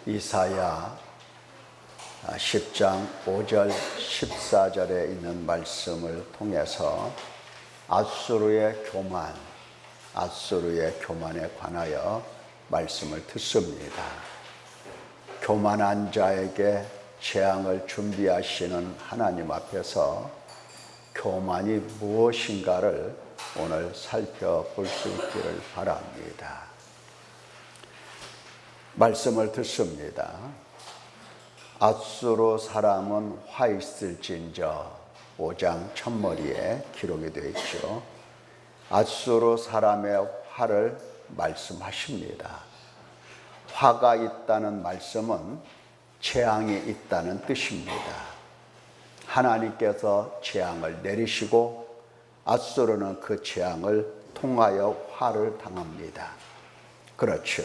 이사야 10장 5절 14절에 있는 말씀을 통해서 앗수르의 교만에 관하여 말씀을 듣습니다. 교만한 자에게 재앙을 준비하시는 하나님 앞에서 교만이 무엇인가를 오늘 살펴볼 수 있기를 바랍니다. 말씀을 듣습니다. 앗수르 사람은 화 있을진저 5장 첫머리에 기록이 되어 있죠. 앗수르 사람의 화를 말씀하십니다. 화가 있다는 말씀은 재앙이 있다는 뜻입니다. 하나님께서 재앙을 내리시고 앗수르는 그 재앙을 통하여 화를 당합니다. 그렇죠.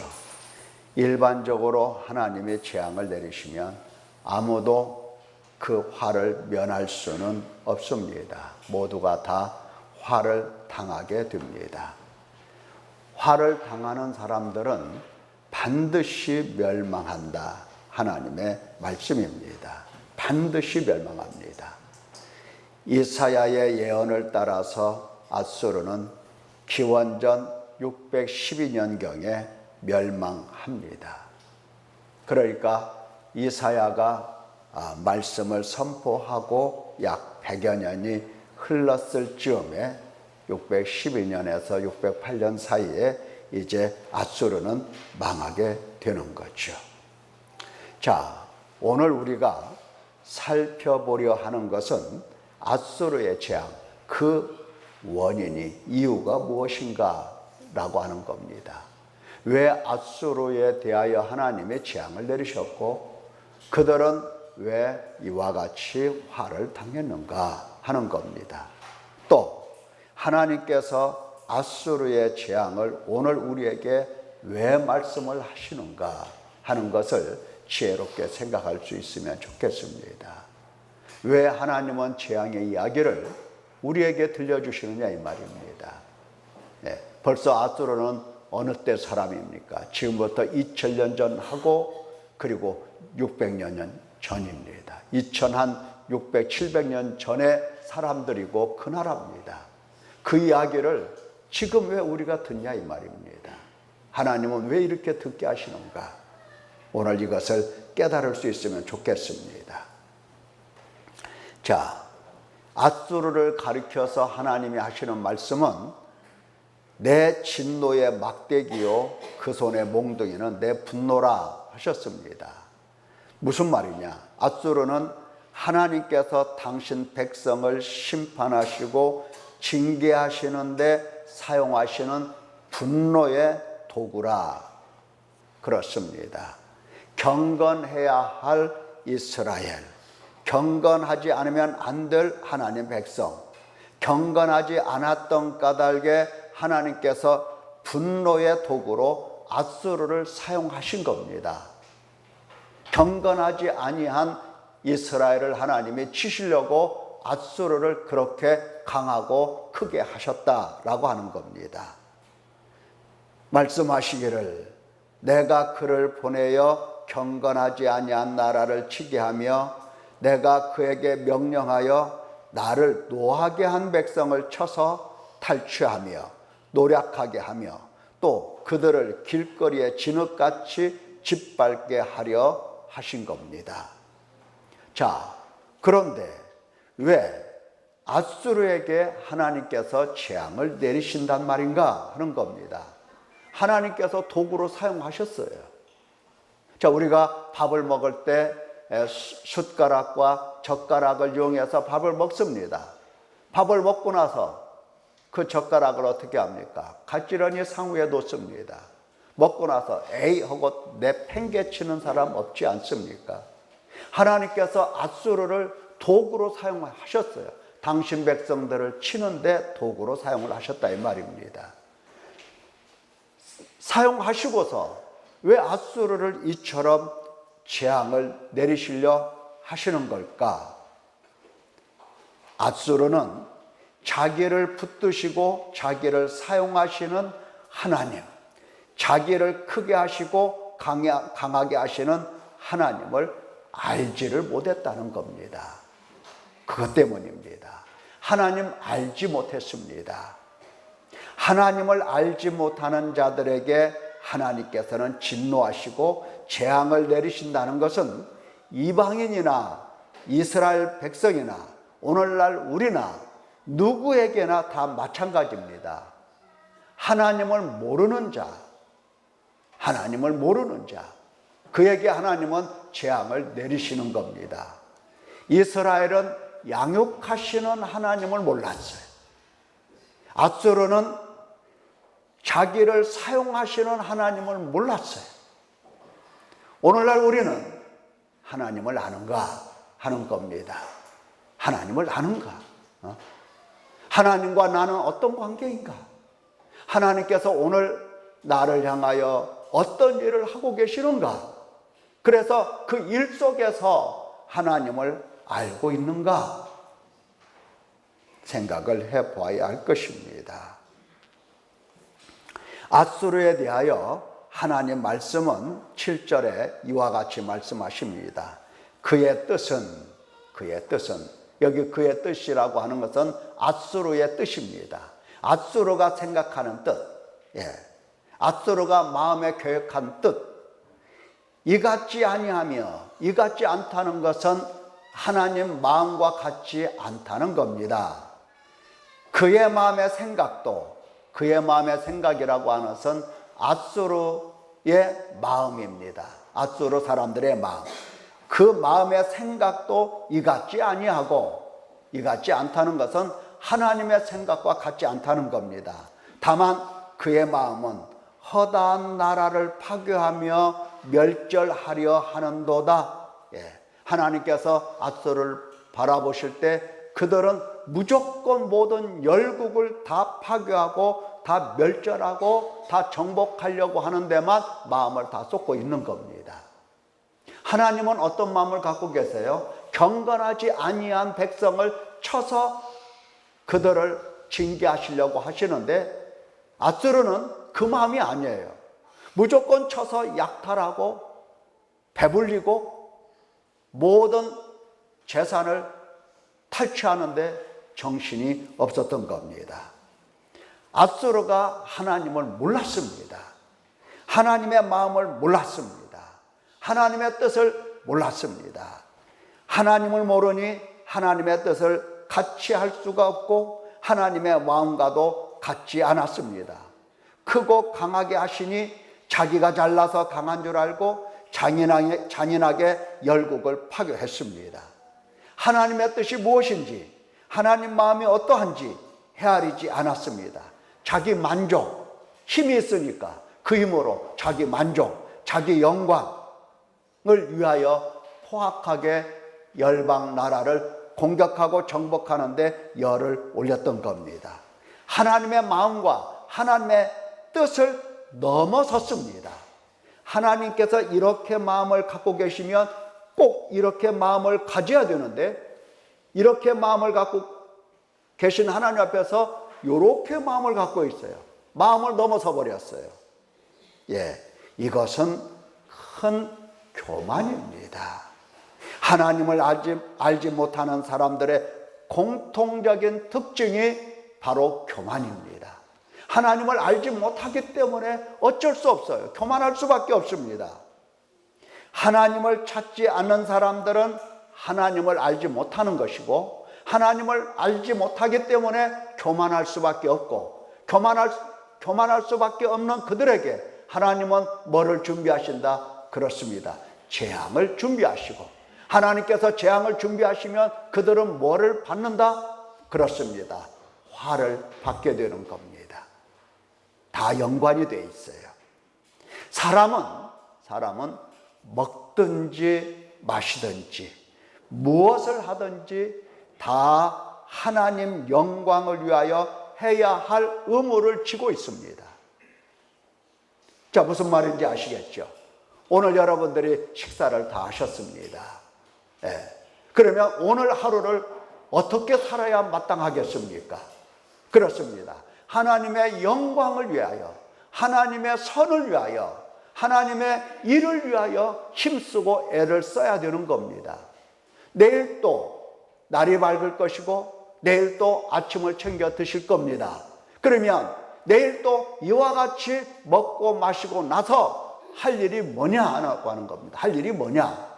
일반적으로 하나님이 재앙을 내리시면 아무도 그 화를 면할 수는 없습니다. 모두가 다 화를 당하게 됩니다. 화를 당하는 사람들은 반드시 멸망한다. 하나님의 말씀입니다. 반드시 멸망합니다. 이사야의 예언을 따라서 앗수르는 기원전 612년경에 멸망합니다. 그러니까 이사야가 말씀을 선포하고 약 100여 년이 흘렀을 즈음에 612년에서 608년 사이에 이제 앗수르는 망하게 되는 거죠. 자, 오늘 우리가 살펴보려 하는 것은 앗수르의 재앙, 그 원인이, 이유가 무엇인가 라고 하는 겁니다. 왜 앗수르에 대하여 하나님의 재앙을 내리셨고 그들은 왜 이와 같이 화를 당했는가 하는 겁니다. 또 하나님께서 앗수르의 재앙을 오늘 우리에게 왜 말씀을 하시는가 하는 것을 지혜롭게 생각할 수 있으면 좋겠습니다. 왜 하나님은 재앙의 이야기를 우리에게 들려주시느냐 이 말입니다. 벌써 앗수르는 어느 때 사람입니까? 지금부터 2000년 전하고 그리고 600년 전입니다. 2600, 700년 전의 사람들이고 그 나라입니다. 그 이야기를 지금 왜 우리가 듣냐 이 말입니다. 하나님은 왜 이렇게 듣게 하시는가? 오늘 이것을 깨달을 수 있으면 좋겠습니다. 자, 앗수르를 가리켜서 하나님이 하시는 말씀은 내 진노의 막대기요 그 손의 몽둥이는 내 분노라 하셨습니다. 무슨 말이냐? 앗수르는 하나님께서 당신 백성을 심판하시고 징계하시는데 사용하시는 분노의 도구라 그렇습니다. 경건해야 할 이스라엘, 경건하지 않으면 안 될 하나님 백성, 경건하지 않았던 까닭에 하나님께서 분노의 도구로 앗수르를 사용하신 겁니다. 경건하지 아니한 이스라엘을 하나님이 치시려고 앗수르를 그렇게 강하고 크게 하셨다라고 하는 겁니다. 말씀하시기를 내가 그를 보내어 경건하지 아니한 나라를 치게 하며 내가 그에게 명령하여 나를 노하게 한 백성을 쳐서 탈취하며 노략하게 하며 또 그들을 길거리에 진흙같이 짓밟게 하려 하신 겁니다. 자, 그런데 왜 앗수르에게 하나님께서 재앙을 내리신단 말인가 하는 겁니다. 하나님께서 도구로 사용하셨어요. 자, 우리가 밥을 먹을 때 숟가락과 젓가락을 이용해서 밥을 먹습니다. 밥을 먹고 나서 그 젓가락을 어떻게 합니까? 가지런히 상위에 놓습니다. 먹고 나서 에이 하고 내팽개치는 사람 없지 않습니까? 하나님께서 앗수르를 도구로 사용하셨어요. 당신 백성들을 치는데 도구로 사용을 하셨다 이 말입니다. 사용하시고서 왜 앗수르를 이처럼 재앙을 내리시려 하시는 걸까? 앗수르는 자기를 붙드시고 자기를 사용하시는 하나님, 자기를 크게 하시고 강하게 하시는 하나님을 알지를 못했다는 겁니다. 그것 때문입니다. 하나님 알지 못했습니다. 하나님을 알지 못하는 자들에게 하나님께서는 진노하시고 재앙을 내리신다는 것은 이방인이나 이스라엘 백성이나 오늘날 우리나 누구에게나 다 마찬가지입니다. 하나님을 모르는 자, 그에게 하나님은 재앙을 내리시는 겁니다. 이스라엘은 양육하시는 하나님을 몰랐어요. 앗수르는 자기를 사용하시는 하나님을 몰랐어요. 오늘날 우리는 하나님을 아는가 하는 겁니다. 하나님을 아는가? 하나님과 나는 어떤 관계인가? 하나님께서 오늘 나를 향하여 어떤 일을 하고 계시는가? 그래서 그 일 속에서 하나님을 알고 있는가? 생각을 해보아야 할 것입니다. 앗수르에 대하여 하나님 말씀은 7절에 이와 같이 말씀하십니다. 그의 뜻은 여기 그의 뜻이라고 하는 것은 앗수르의 뜻입니다. 앗수르가 생각하는 뜻, 앗수르가 마음에 계획한 뜻, 이같지 아니하며 이같지 않다는 것은 하나님 마음과 같지 않다는 겁니다. 그의 마음의 생각도, 그의 마음의 생각이라고 하는 것은 앗수르의 마음입니다. 앗수르 사람들의 마음. 그 마음의 생각도 이같지 아니하고 이같지 않다는 것은 하나님의 생각과 같지 않다는 겁니다. 다만 그의 마음은 허다한 나라를 파괴하며 멸절하려 하는도다. 하나님께서 앗수르를 바라보실 때 그들은 무조건 모든 열국을 다 파괴하고 다 멸절하고 다 정복하려고 하는 데만 마음을 다 쏟고 있는 겁니다. 하나님은 어떤 마음을 갖고 계세요? 경건하지 아니한 백성을 쳐서 그들을 징계하시려고 하시는데 앗수르는 그 마음이 아니에요. 무조건 쳐서 약탈하고 배불리고 모든 재산을 탈취하는데 정신이 없었던 겁니다. 앗수르가 하나님을 몰랐습니다. 하나님의 마음을 몰랐습니다. 하나님의 뜻을 몰랐습니다. 하나님을 모르니 하나님의 뜻을 같이 할 수가 없고 하나님의 마음과도 같지 않았습니다. 크고 강하게 하시니 자기가 잘나서 강한 줄 알고 잔인하게 열국을 파괴했습니다. 하나님의 뜻이 무엇인지, 하나님 마음이 어떠한지 헤아리지 않았습니다. 자기 만족, 힘이 있으니까 그 힘으로 자기 만족, 자기 영광을 위하여 포악하게 열방 나라를 공격하고 정복하는데 열을 올렸던 겁니다. 하나님의 마음과 하나님의 뜻을 넘어섰습니다. 하나님께서 이렇게 마음을 갖고 계시면 꼭 이렇게 마음을 가져야 되는데 이렇게 마음을 갖고 계신 하나님 앞에서 이렇게 마음을 갖고 있어요. 마음을 넘어서 버렸어요. 이것은 큰 교만입니다. 하나님을 알지 못하는 사람들의 공통적인 특징이 바로 교만입니다. 하나님을 알지 못하기 때문에 어쩔 수 없어요. 교만할 수밖에 없습니다. 하나님을 찾지 않는 사람들은 하나님을 알지 못하는 것이고 하나님을 알지 못하기 때문에 교만할 수밖에 없고 교만할 수밖에 없는 그들에게 하나님은 뭐를 준비하신다? 그렇습니다. 재앙을 준비하시고 하나님께서 재앙을 준비하시면 그들은 뭐를 받는다? 그렇습니다. 화를 받게 되는 겁니다. 다 연관이 되어 있어요. 사람은 먹든지 마시든지 무엇을 하든지 다 하나님 영광을 위하여 해야 할 의무를 지고 있습니다. 자, 무슨 말인지 아시겠죠? 오늘 여러분들이 식사를 다 하셨습니다. 그러면 오늘 하루를 어떻게 살아야 마땅하겠습니까? 그렇습니다. 하나님의 영광을 위하여, 하나님의 선을 위하여, 하나님의 일을 위하여 힘쓰고 애를 써야 되는 겁니다. 내일 또 날이 밝을 것이고 내일 또 아침을 챙겨 드실 겁니다. 그러면 내일 또 이와 같이 먹고 마시고 나서 할 일이 뭐냐고 하는 겁니다. 할 일이 뭐냐?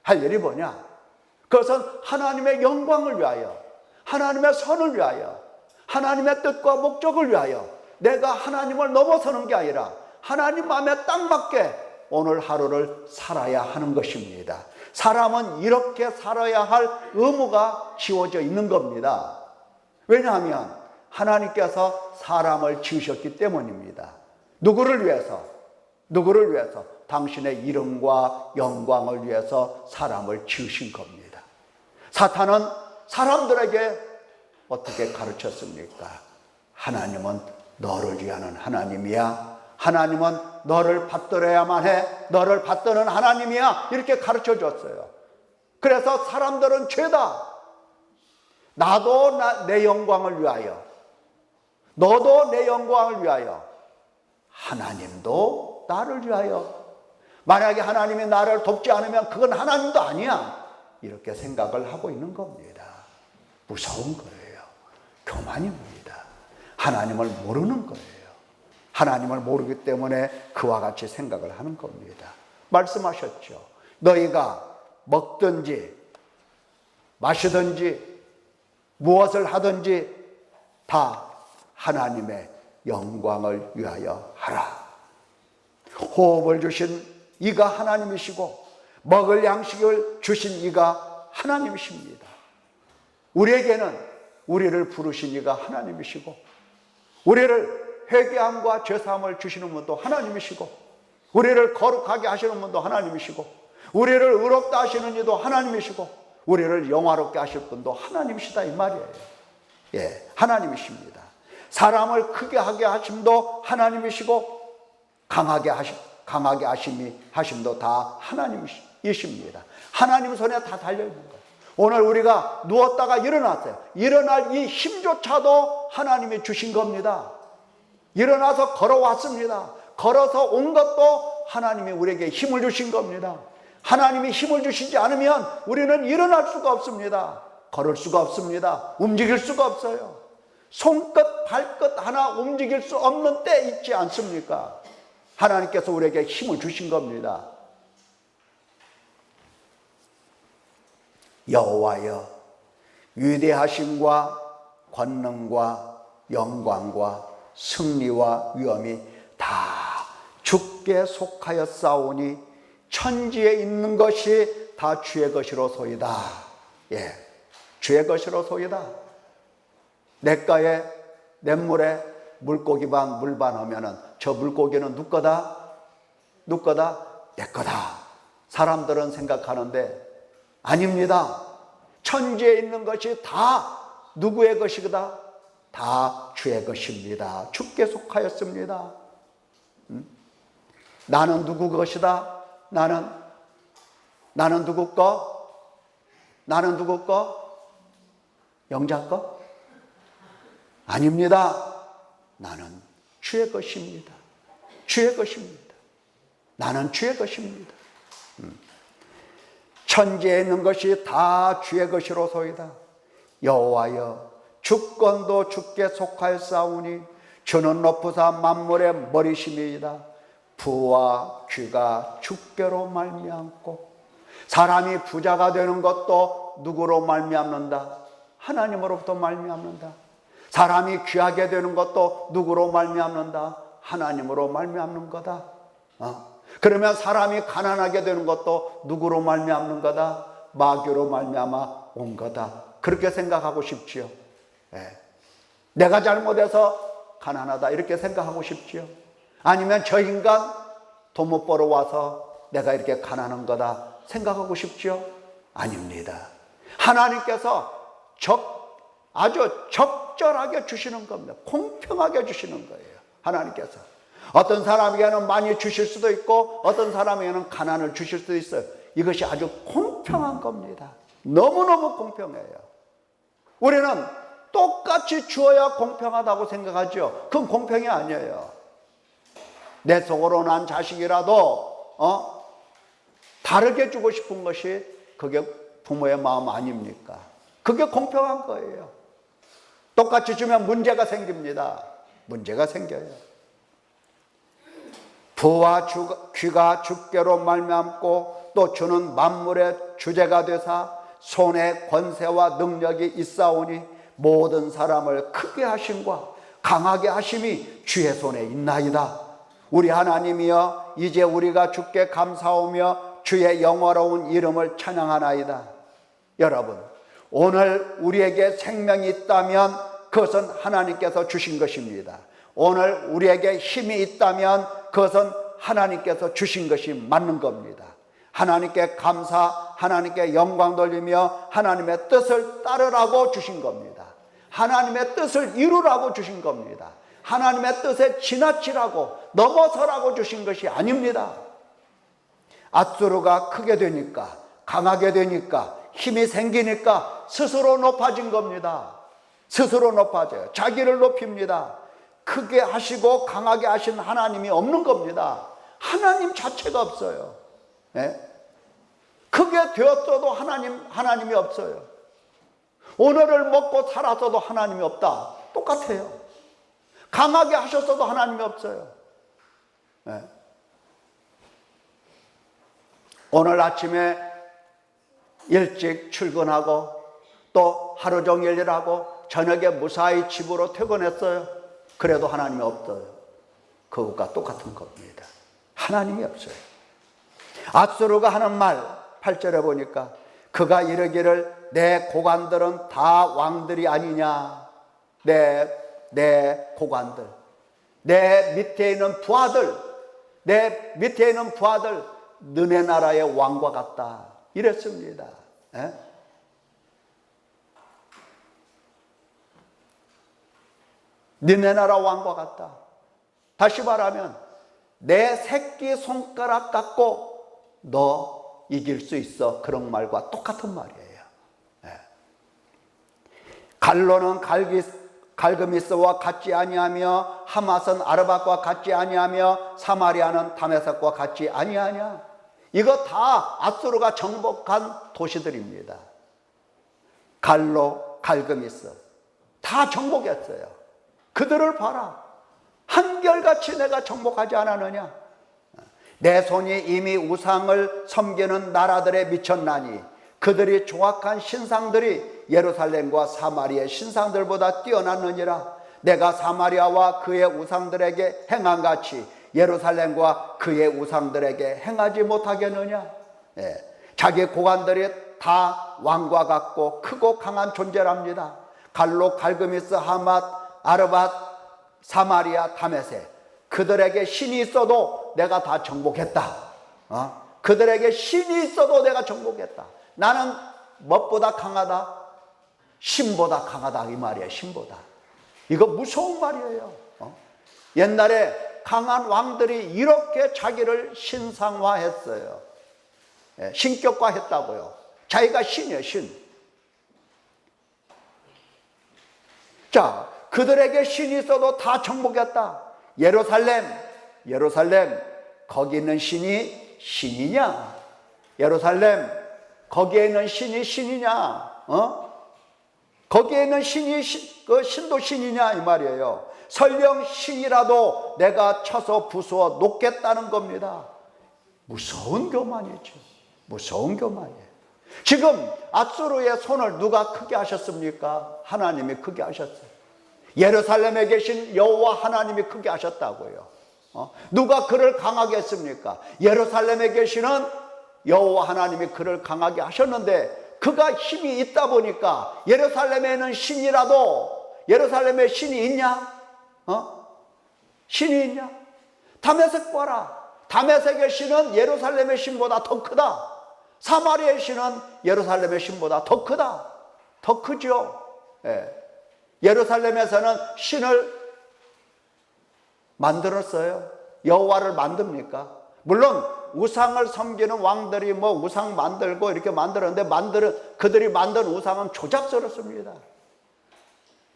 할 일이 뭐냐? 그것은 하나님의 영광을 위하여, 하나님의 선을 위하여, 하나님의 뜻과 목적을 위하여 내가 하나님을 넘어서는 게 아니라 하나님 마음에 딱 맞게 오늘 하루를 살아야 하는 것입니다. 사람은 이렇게 살아야 할 의무가 지워져 있는 겁니다. 왜냐하면 하나님께서 사람을 지으셨기 때문입니다. 누구를 위해서? 누구를 위해서? 당신의 이름과 영광을 위해서 사람을 지으신 겁니다. 사탄은 사람들에게 어떻게 가르쳤습니까? 하나님은 너를 위하는 하나님이야. 하나님은 너를 받들어야만 해. 너를 받드는 하나님이야. 이렇게 가르쳐 줬어요. 그래서 사람들은 죄다. 나도 내 영광을 위하여, 너도 내 영광을 위하여, 하나님도 나를 위하여. 만약에 하나님이 나를 돕지 않으면 그건 하나님도 아니야. 이렇게 생각을 하고 있는 겁니다. 무서운 거예요. 교만입니다. 하나님을 모르는 거예요. 하나님을 모르기 때문에 그와 같이 생각을 하는 겁니다. 말씀하셨죠. 너희가 먹든지 마시든지 무엇을 하든지 다 하나님의 영광을 위하여 하라. 호흡을 주신 이가 하나님이시고 먹을 양식을 주신 이가 하나님이십니다. 우리에게는 우리를 부르신 이가 하나님이시고 우리를 회개함과 죄사함을 주시는 분도 하나님이시고 우리를 거룩하게 하시는 분도 하나님이시고 우리를 의롭다 하시는 이도 하나님이시고 우리를 영화롭게 하실 분도 하나님이시다 이 말이에요. 예, 하나님이십니다. 사람을 크게 하게 하심도 하나님이시고 강하게 하심도 다 하나님이십니다. 하나님 손에 다 달려있는 거예요. 오늘 우리가 누웠다가 일어났어요. 일어날 이 힘조차도 하나님이 주신 겁니다. 일어나서 걸어왔습니다. 걸어서 온 것도 하나님이 우리에게 힘을 주신 겁니다. 하나님이 힘을 주시지 않으면 우리는 일어날 수가 없습니다. 걸을 수가 없습니다. 움직일 수가 없어요. 손끝 발끝 하나 움직일 수 없는 때 있지 않습니까? 하나님께서 우리에게 힘을 주신 겁니다. 여호와여, 위대하심과 권능과 영광과 승리와 위엄이 다 주께 속하였사오니 천지에 있는 것이 다 주의 것이로소이다. 예, 주의 것이로소이다. 냇가에 냇물에 물고기 반 물 반 하면은 저 물고기는 누 거다? 누 거다? 내 거다. 사람들은 생각하는데 아닙니다. 천지에 있는 것이 다 누구의 것이다? 다 주의 것입니다. 주께 속하였습니다. 나는 누구 것이다? 나는 누구 거? 나는 누구 거? 영자 거? 아닙니다. 나는 주의 것입니다. 주의 것입니다. 나는 주의 것입니다. 천지에 있는 것이 다 주의 것이로소이다. 여호와여, 주권도 주께 속하였사오니 주는 높으사 만물의 머리심이이다. 부와 귀가 주께로 말미암고 사람이 부자가 되는 것도 누구로 말미암는다? 하나님으로부터 말미암는다. 사람이 귀하게 되는 것도 누구로 말미암는다? 하나님으로 말미암는 거다. 그러면 사람이 가난하게 되는 것도 누구로 말미암는 거다? 마귀로 말미암아 온 거다. 그렇게 생각하고 싶지요. 예. 내가 잘못해서 가난하다 이렇게 생각하고 싶지요. 아니면 저 인간 돈 못 벌어 와서 내가 이렇게 가난한 거다 생각하고 싶지요. 아닙니다. 하나님께서 아주 적절하게 주시는 겁니다. 공평하게 주시는 거예요. 하나님께서 어떤 사람에게는 많이 주실 수도 있고 어떤 사람에게는 가난을 주실 수도 있어요. 이것이 아주 공평한 겁니다. 너무너무 공평해요. 우리는 똑같이 주어야 공평하다고 생각하죠. 그건 공평이 아니에요. 내 속으로 난 자식이라도 다르게 주고 싶은 것이 그게 부모의 마음 아닙니까? 그게 공평한 거예요. 똑같이 주면 문제가 생깁니다. 문제가 생겨요. 부와 귀가 주께로 말미암고 또 주는 만물의 주제가 되사 손에 권세와 능력이 있사오니 모든 사람을 크게 하심과 강하게 하심이 주의 손에 있나이다. 우리 하나님이여, 이제 우리가 주께 감사하며 주의 영화로운 이름을 찬양하나이다. 여러분, 오늘 우리에게 생명이 있다면 그것은 하나님께서 주신 것입니다. 오늘 우리에게 힘이 있다면 그것은 하나님께서 주신 것이 맞는 겁니다. 하나님께 감사, 하나님께 영광 돌리며 하나님의 뜻을 따르라고 주신 겁니다. 하나님의 뜻을 이루라고 주신 겁니다. 하나님의 뜻에 지나치라고, 넘어서라고 주신 것이 아닙니다. 앗수르가 크게 되니까, 강하게 되니까, 힘이 생기니까 스스로 높아진 겁니다. 스스로 높아져요. 자기를 높입니다. 크게 하시고 강하게 하신 하나님이 없는 겁니다. 하나님 자체가 없어요. 네? 크게 되었어도 하나님이 없어요. 오늘을 먹고 살았어도 하나님이 없다. 똑같아요. 강하게 하셨어도 하나님이 없어요. 네. 오늘 아침에 일찍 출근하고 또 하루 종일 일하고 저녁에 무사히 집으로 퇴근했어요. 그래도 하나님이 없어요. 그것과 똑같은 겁니다. 하나님이 없어요. 앗수르가 하는 말 8절에 보니까 그가 이르기를 내 고관들은 다 왕들이 아니냐. 내 고관들, 내 밑에 있는 부하들, 내 밑에 있는 부하들 너네 나라의 왕과 같다. 이랬습니다. 에? 너네 나라 왕과 같다. 다시 말하면 내 새끼 손가락 갖고 너 이길 수 있어. 그런 말과 똑같은 말이에요. 예. 갈로는 갈그미스와 같지 아니하며 하맛은 아르밧과 같지 아니하며 사마리아는 다메섹과 같지 아니하냐. 이거 다 앗수르가 정복한 도시들입니다. 갈로, 갈그미스 다 정복했어요. 그들을 봐라. 한결같이 내가 정복하지 않았느냐. 내 손이 이미 우상을 섬기는 나라들에 미쳤나니 그들이 조악한 신상들이 예루살렘과 사마리아의 신상들보다 뛰어났느니라. 내가 사마리아와 그의 우상들에게 행한같이 예루살렘과 그의 우상들에게 행하지 못하겠느냐. 예. 자기 고관들이 다 왕과 같고 크고 강한 존재랍니다. 갈로, 갈그미스, 하맛, 아르밧, 사마리아, 다메섹 그들에게 신이 있어도 내가 다 정복했다. 그들에게 신이 있어도 내가 정복했다. 나는 무엇보다 강하다? 신보다 강하다. 이 말이야. 신보다. 이거 무서운 말이에요. 옛날에 강한 왕들이 이렇게 자기를 신상화했어요. 신격화했다고요. 자기가 신이에요. 신. 자, 그들에게 신이 있어도 다 정복했다. 예루살렘 거기 있는 신이 신이냐? 예루살렘 거기에 있는 신이 신이냐? 거기에 있는 신이 신도 신이냐 이 말이에요. 설령 신이라도 내가 쳐서 부수어 놓겠다는 겁니다. 무서운 교만이죠. 무서운 교만이에요. 지금 앗수르의 손을 누가 크게 하셨습니까? 하나님이 크게 하셨어요. 예루살렘에 계신 여호와 하나님이 크게 하셨다고요. 누가 그를 강하게 했습니까? 예루살렘에 계시는 여호와 하나님이 그를 강하게 하셨는데 그가 힘이 있다 보니까 예루살렘에는 신이라도 예루살렘에 신이 있냐? 신이 있냐? 다메섹 봐라. 다메섹의 신은 예루살렘의 신보다 더 크다. 사마리아의 신은 예루살렘의 신보다 더 크다. 더 크죠. 예. 예루살렘에서는 신을 만들었어요. 여호와를 만듭니까? 물론 우상을 섬기는 왕들이 뭐 우상 만들고 이렇게 만들었는데 그들이 만든 우상은 조잡스럽습니다.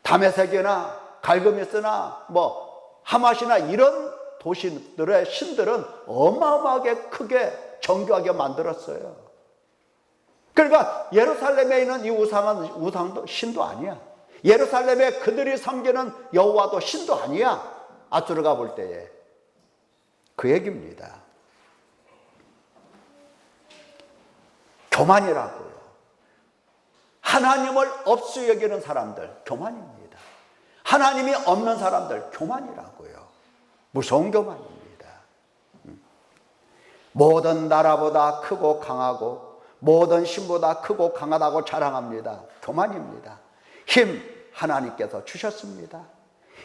다메섹이나 갈그미스나 뭐 하맛이나 이런 도시들의 신들은 어마어마하게 크게 정교하게 만들었어요. 그러니까 예루살렘에 있는 이 우상은 우상도 신도 아니야. 예루살렘에 그들이 섬기는 여호와도 신도 아니야. 아수르가 볼 때에. 그 얘기입니다. 교만이라고요. 하나님을 없이 여기는 사람들, 교만입니다. 하나님이 없는 사람들, 교만이라고요. 무서운 교만입니다. 모든 나라보다 크고 강하고 모든 신보다 크고 강하다고 자랑합니다. 교만입니다. 힘 하나님께서 주셨습니다.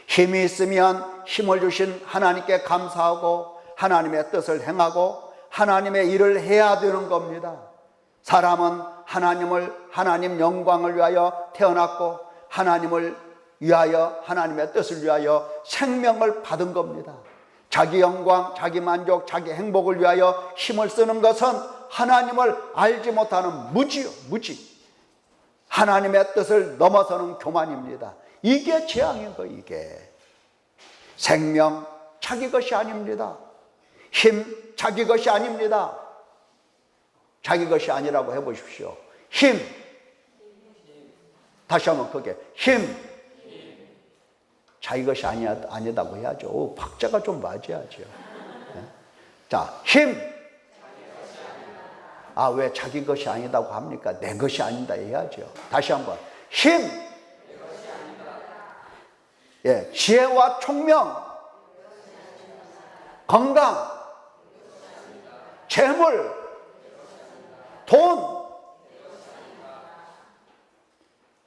힘이 있으면 힘을 주신 하나님께 감사하고 하나님의 뜻을 행하고 하나님의 일을 해야 되는 겁니다. 사람은 하나님 영광을 위하여 태어났고 하나님을 위하여 하나님의 뜻을 위하여 생명을 받은 겁니다. 자기 영광, 자기 만족, 자기 행복을 위하여 힘을 쓰는 것은 하나님을 알지 못하는 무지요, 무지. 하나님의 뜻을 넘어서는 교만입니다. 이게 재앙인 거, 이게. 생명 자기 것이 아닙니다. 힘 자기 것이 아닙니다. 자기 것이 아니라고 해보십시오. 힘. 다시 한번 크게. 힘. 자기 것이 아니다고 해야죠. 박자가 좀 맞아야죠. 자, 힘. 아, 왜 자기 것이 아니다고 합니까? 내 것이 아니다 해야죠. 다시 한번. 힘. 예, 지혜와 총명, 건강, 재물, 돈.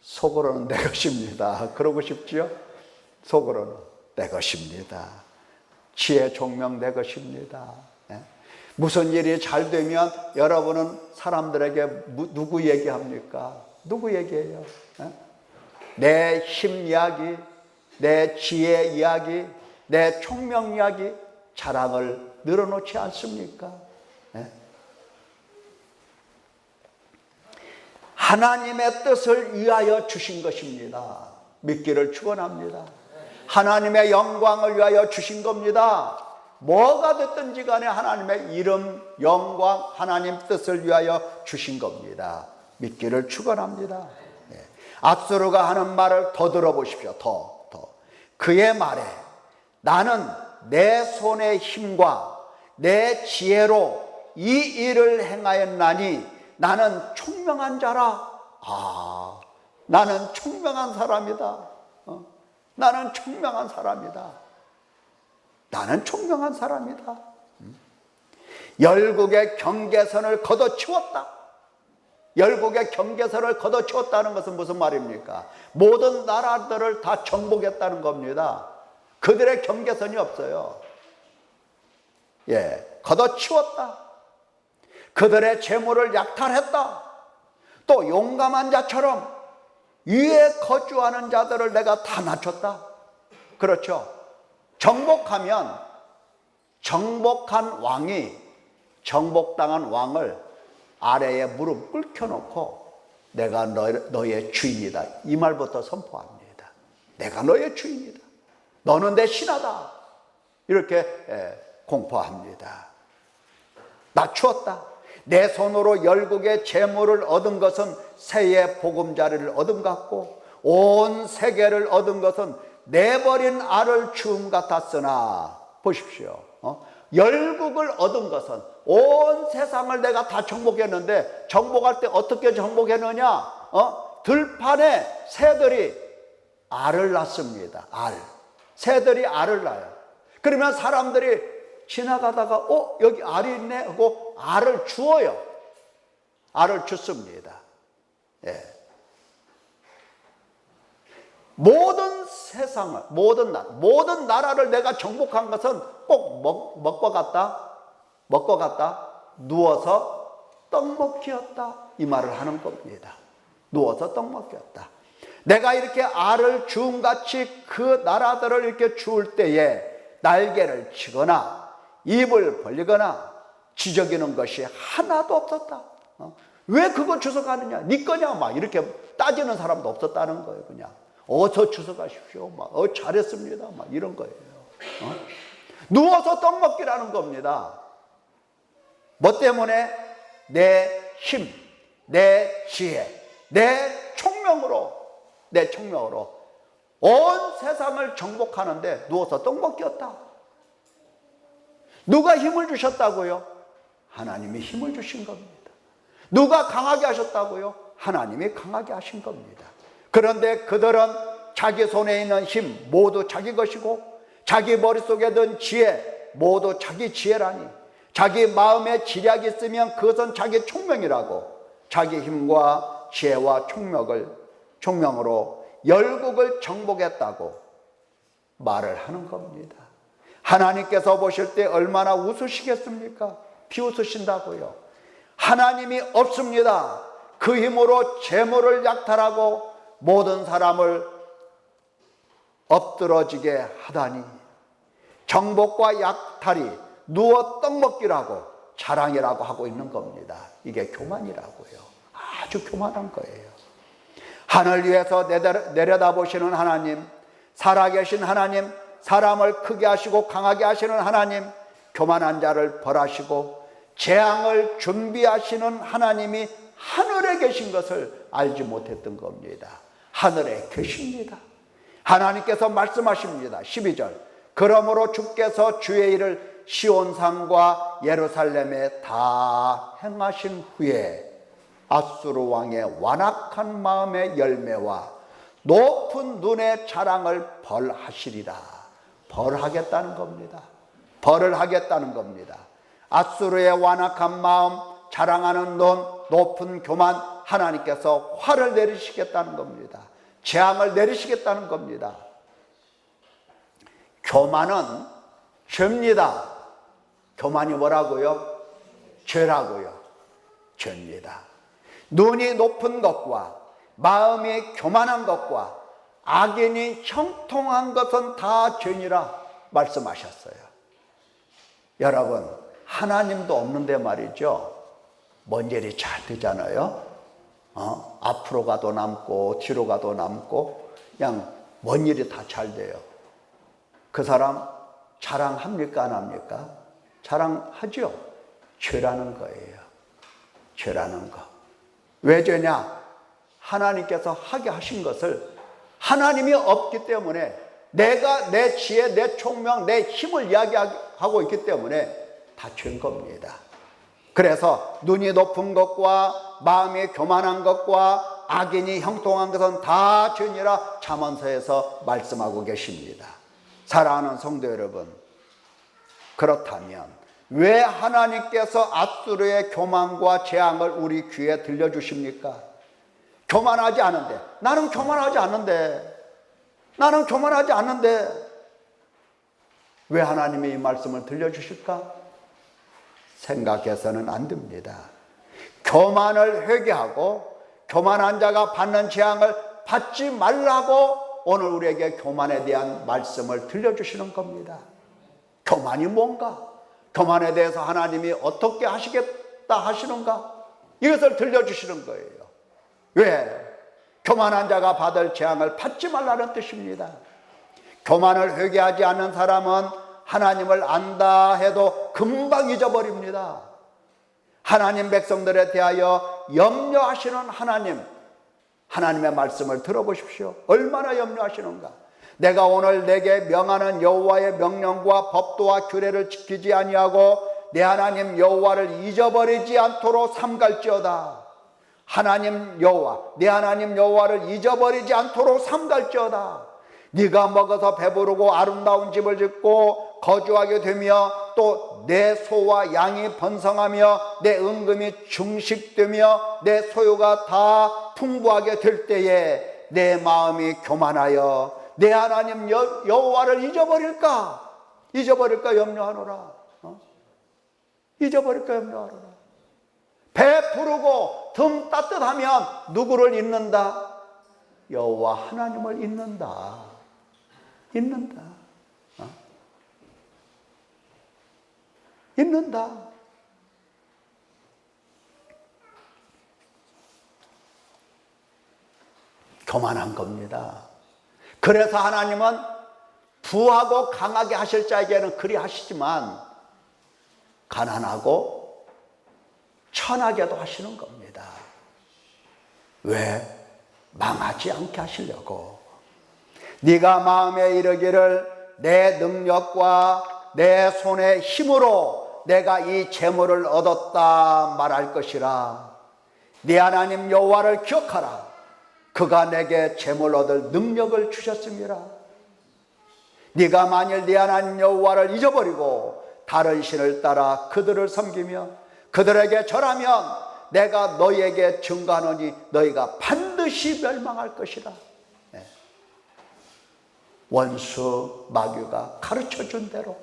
속으로는 내 것입니다. 그러고 싶지요? 속으로는 내 것입니다. 지혜, 총명 내 것입니다. 예? 무슨 일이 잘 되면 여러분은 사람들에게 누구 얘기합니까? 누구 얘기해요? 예? 내 힘 이야기, 내 지혜 이야기, 내 총명 이야기, 자랑을 늘어놓지 않습니까? 예? 하나님의 뜻을 위하여 주신 것입니다. 믿기를 축원합니다. 하나님의 영광을 위하여 주신 겁니다. 뭐가 됐든지 간에 하나님의 이름, 영광, 하나님 뜻을 위하여 주신 겁니다. 믿기를 축원합니다. 예. 아수르가 하는 말을 더 들어보십시오. 더. 그의 말에 나는 내 손의 힘과 내 지혜로 이 일을 행하였나니 나는 총명한 자라. 아, 나는 총명한 사람이다. 나는 총명한 사람이다. 나는 총명한 사람이다. 열국의 경계선을 걷어치웠다. 열국의 경계선을 걷어치웠다는 것은 무슨 말입니까? 모든 나라들을 다 정복했다는 겁니다. 그들의 경계선이 없어요. 예, 걷어치웠다. 그들의 재물을 약탈했다. 또 용감한 자처럼 위에 거주하는 자들을 내가 다 낮췄다. 그렇죠. 정복하면 정복한 왕이 정복당한 왕을 아래에 무릎 꿇혀놓고 내가 너의 주인이다. 이 말부터 선포합니다. 내가 너의 주인이다. 너는 내 신하다. 이렇게 공포합니다. 낮추었다. 내 손으로 열국의 재물을 얻은 것은 새의 보금자리를 얻은 것 같고 온 세계를 얻은 것은 내버린 알을 주음 같았으나 보십시오. 열국을 얻은 것은 온 세상을 내가 다 정복했는데 정복할 때 어떻게 정복했느냐? 들판에 새들이 알을 낳습니다. 알. 새들이 알을 낳아요. 그러면 사람들이 지나가다가 여기 알이 있네 하고 알을 주어요. 알을 줍습니다. 예. 모든 세상을, 모든 나라를 내가 정복한 것은 꼭 먹고 갔다, 누워서 떡 먹기였다. 이 말을 하는 겁니다. 누워서 떡 먹기였다. 내가 이렇게 알을 주음같이 그 나라들을 이렇게 주울 때에 날개를 치거나 입을 벌리거나 지저귀는 것이 하나도 없었다. 왜 그거 주워가느냐? 네 거냐? 막 이렇게 따지는 사람도 없었다는 거예요. 그냥 어서 주워가십시오. 막 잘했습니다. 막 이런 거예요. 누워서 떡 먹기라는 겁니다. 뭐 때문에? 내 힘, 내 지혜, 내 총명으로 온 세상을 정복하는데 누워서 떡 먹기였다. 누가 힘을 주셨다고요? 하나님이 힘을 주신 겁니다. 누가 강하게 하셨다고요? 하나님이 강하게 하신 겁니다. 그런데 그들은 자기 손에 있는 힘 모두 자기 것이고, 자기 머릿속에 든 지혜 모두 자기 지혜라니, 자기 마음에 지략이 있으면 그것은 자기 총명이라고, 자기 힘과 지혜와 총명으로 열국을 정복했다고 말을 하는 겁니다. 하나님께서 보실 때 얼마나 웃으시겠습니까? 비웃으신다고요. 하나님이 없습니다. 그 힘으로 재물을 약탈하고 모든 사람을 엎드러지게 하다니, 정복과 약탈이 누워 떡 먹기라고 자랑이라고 하고 있는 겁니다. 이게 교만이라고요. 아주 교만한 거예요. 하늘 위에서 내려다보시는 하나님, 살아계신 하나님, 사람을 크게 하시고 강하게 하시는 하나님, 교만한 자를 벌하시고 재앙을 준비하시는 하나님이 하늘에 계신 것을 알지 못했던 겁니다. 하늘에 계십니다. 하나님께서 말씀하십니다. 12절, 그러므로 주께서 주의 일을 시온산과 예루살렘에 다 행하신 후에 아수르 왕의 완악한 마음의 열매와 높은 눈의 자랑을 벌하시리라. 벌하겠다는 겁니다. 벌을 하겠다는 겁니다. 아수르의 완악한 마음, 자랑하는 눈, 높은 교만, 하나님께서 화를 내리시겠다는 겁니다. 재앙을 내리시겠다는 겁니다. 교만은 죄입니다. 교만이 뭐라고요? 죄라고요. 죄입니다. 눈이 높은 것과 마음이 교만한 것과 악인이 형통한 것은 다 죄니라 말씀하셨어요. 여러분, 하나님도 없는데 말이죠, 먼 일이 잘 되잖아요. 앞으로 가도 남고 뒤로 가도 남고 그냥 먼 일이 다 잘 돼요. 그 사람 자랑합니까 안 합니까? 자랑하죠. 죄라는 거예요. 죄라는 거. 왜 죄냐? 하나님께서 하게 하신 것을, 하나님이 없기 때문에 내가 내 지혜, 내 총명, 내 힘을 이야기하고 있기 때문에 다 죄인 겁니다. 그래서 눈이 높은 것과 마음이 교만한 것과 악인이 형통한 것은 다 죄니라 잠언서에서 말씀하고 계십니다. 사랑하는 성도 여러분, 그렇다면 왜 하나님께서 아수르의 교만과 재앙을 우리 귀에 들려주십니까? 교만하지 않은데, 나는 교만하지 않는데 왜 하나님이 이 말씀을 들려주실까? 생각해서는 안 됩니다. 교만을 회개하고 교만한 자가 받는 재앙을 받지 말라고 오늘 우리에게 교만에 대한 말씀을 들려주시는 겁니다. 교만이 뭔가? 교만에 대해서 하나님이 어떻게 하시겠다 하시는가? 이것을 들려주시는 거예요. 왜? 교만한 자가 받을 재앙을 받지 말라는 뜻입니다. 교만을 회개하지 않는 사람은 하나님을 안다 해도 금방 잊어버립니다. 하나님 백성들에 대하여 염려하시는 하나님의 말씀을 들어보십시오. 얼마나 염려하시는가? 내가 오늘 내게 명하는 여호와의 명령과 법도와 규례를 지키지 아니하고 내 하나님 여호와를 잊어버리지 않도록 삼갈지어다. 하나님 여호와, 내 하나님 여호와를 잊어버리지 않도록 삼갈지어다. 네가 먹어서 배부르고 아름다운 집을 짓고 거주하게 되며 또 내 소와 양이 번성하며 내 은금이 증식되며 내 소유가 다 풍부하게 될 때에 내 마음이 교만하여 내 하나님 여호와를 잊어버릴까 염려하노라. 잊어버릴까 염려하노라. 배 부르고 등 따뜻하면 누구를 잊는다? 여호와 하나님을 잊는다. 잊는다. 교만한 겁니다. 그래서 하나님은 부하고 강하게 하실 자에게는 그리 하시지만 가난하고 천하게도 하시는 겁니다. 왜? 망하지 않게 하시려고. 네가 마음에 이르기를 내 능력과 내 손의 힘으로 내가 이 재물을 얻었다 말할 것이라. 네 하나님 여호와를 기억하라. 그가 내게 재물 얻을 능력을 주셨습니다. 네가 만일 네 하나님 여호와를 잊어버리고 다른 신을 따라 그들을 섬기며 그들에게 절하면 내가 너희에게 증거하노니 너희가 반드시 멸망할 것이라. 원수 마귀가 가르쳐준 대로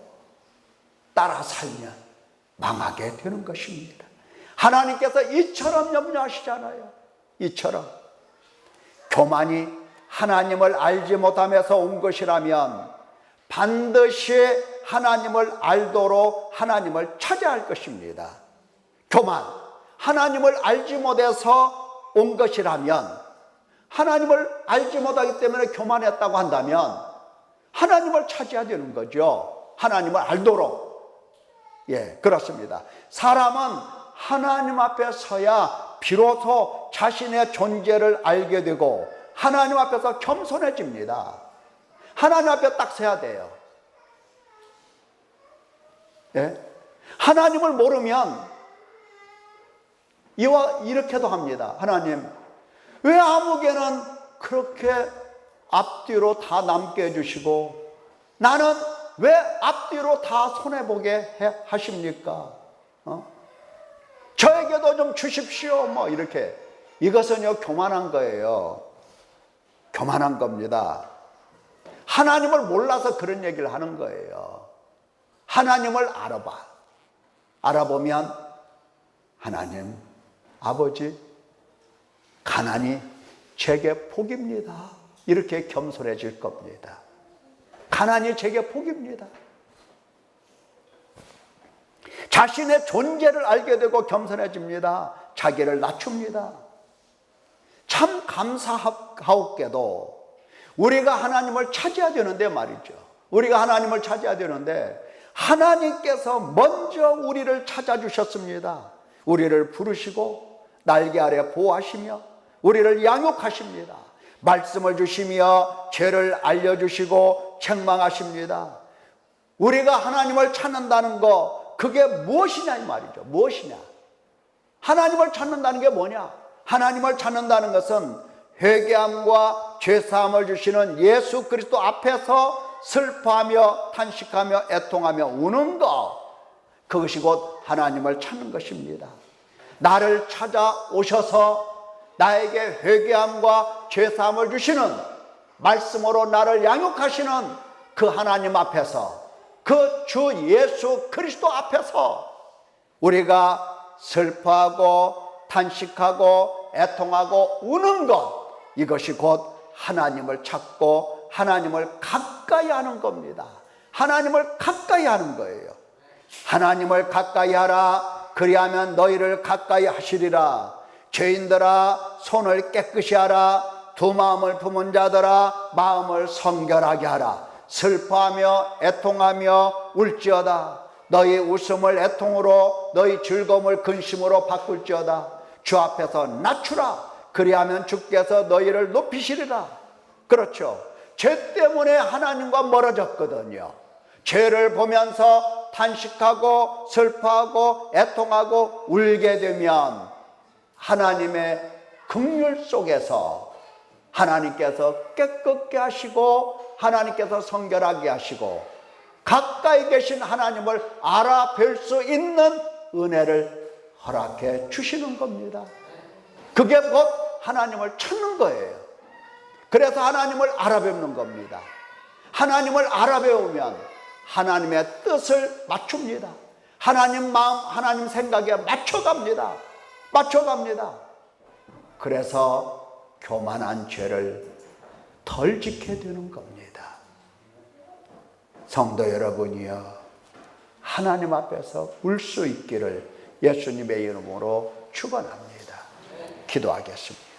따라 살면 망하게 되는 것입니다. 하나님께서 이처럼 염려하시잖아요. 이처럼 교만이 하나님을 알지 못하면서 온 것이라면 반드시 하나님을 알도록 하나님을 찾아야 할 것입니다. 교만, 하나님을 알지 못해서 온 것이라면, 하나님을 알지 못하기 때문에 교만했다고 한다면 하나님을 찾아야 되는 거죠. 하나님을 알도록. 예, 그렇습니다. 사람은 하나님 앞에 서야 비로소 자신의 존재를 알게 되고 하나님 앞에서 겸손해집니다. 하나님 앞에 딱 서야 돼요. 예? 하나님을 모르면 이렇게도 합니다. 하나님, 왜 아무개는 그렇게 앞뒤로 다 남게 해주시고 나는 왜 앞뒤로 다 손해보게 하십니까? 저에게도 좀 주십시오. 뭐 이렇게. 이것은요 교만한 거예요. 교만한 겁니다. 하나님을 몰라서 그런 얘기를 하는 거예요. 하나님을 알아봐. 알아보면 하나님 아버지, 가난이 제게 복입니다. 이렇게 겸손해질 겁니다. 가난이 제게 복입니다. 자신의 존재를 알게 되고 겸손해집니다. 자기를 낮춥니다. 참 감사하옵게도 우리가 하나님을 찾아야 되는데 말이죠. 우리가 하나님을 찾아야 되는데 하나님께서 먼저 우리를 찾아주셨습니다. 우리를 부르시고 날개 아래 보호하시며 우리를 양육하십니다. 말씀을 주시며 죄를 알려주시고 책망하십니다. 우리가 하나님을 찾는다는 거, 그게 무엇이냐 이 말이죠. 무엇이냐? 하나님을 찾는다는 게 뭐냐? 하나님을 찾는다는 것은 회개함과 죄사함을 주시는 예수 그리스도 앞에서 슬퍼하며 탄식하며 애통하며 우는 것, 그것이 곧 하나님을 찾는 것입니다. 나를 찾아오셔서 나에게 회개함과 죄사함을 주시는 말씀으로 나를 양육하시는 그 하나님 앞에서, 그 주 예수 그리스도 앞에서 우리가 슬퍼하고 탄식하고 애통하고 우는 것, 이것이 곧 하나님을 찾고 하나님을 가까이 하는 겁니다. 하나님을 가까이 하는 거예요. 하나님을 가까이 하라. 그리하면 너희를 가까이 하시리라. 죄인들아 손을 깨끗이 하라. 두 마음을 품은 자들아 마음을 성결하게 하라. 슬퍼하며 애통하며 울지어다. 너희 웃음을 애통으로 너희 즐거움을 근심으로 바꿀지어다. 주 앞에서 낮추라. 그리하면 주께서 너희를 높이시리라. 그렇죠. 죄 때문에 하나님과 멀어졌거든요. 죄를 보면서 탄식하고 슬퍼하고 애통하고 울게 되면 하나님의 긍휼 속에서 하나님께서 깨끗게 하시고 하나님께서 성결하게 하시고 가까이 계신 하나님을 알아뵐 수 있는 은혜를 허락해 주시는 겁니다. 그게 곧 하나님을 찾는 거예요. 그래서 하나님을 알아뵙는 겁니다. 하나님을 알아배우면 하나님의 뜻을 맞춥니다. 하나님 마음, 하나님 생각에 맞춰갑니다. 맞춰갑니다. 그래서 교만한 죄를 덜 짓게 되는 겁니다. 성도 여러분이여, 하나님 앞에서 울 수 있기를 예수님의 이름으로 축원합니다. 기도하겠습니다.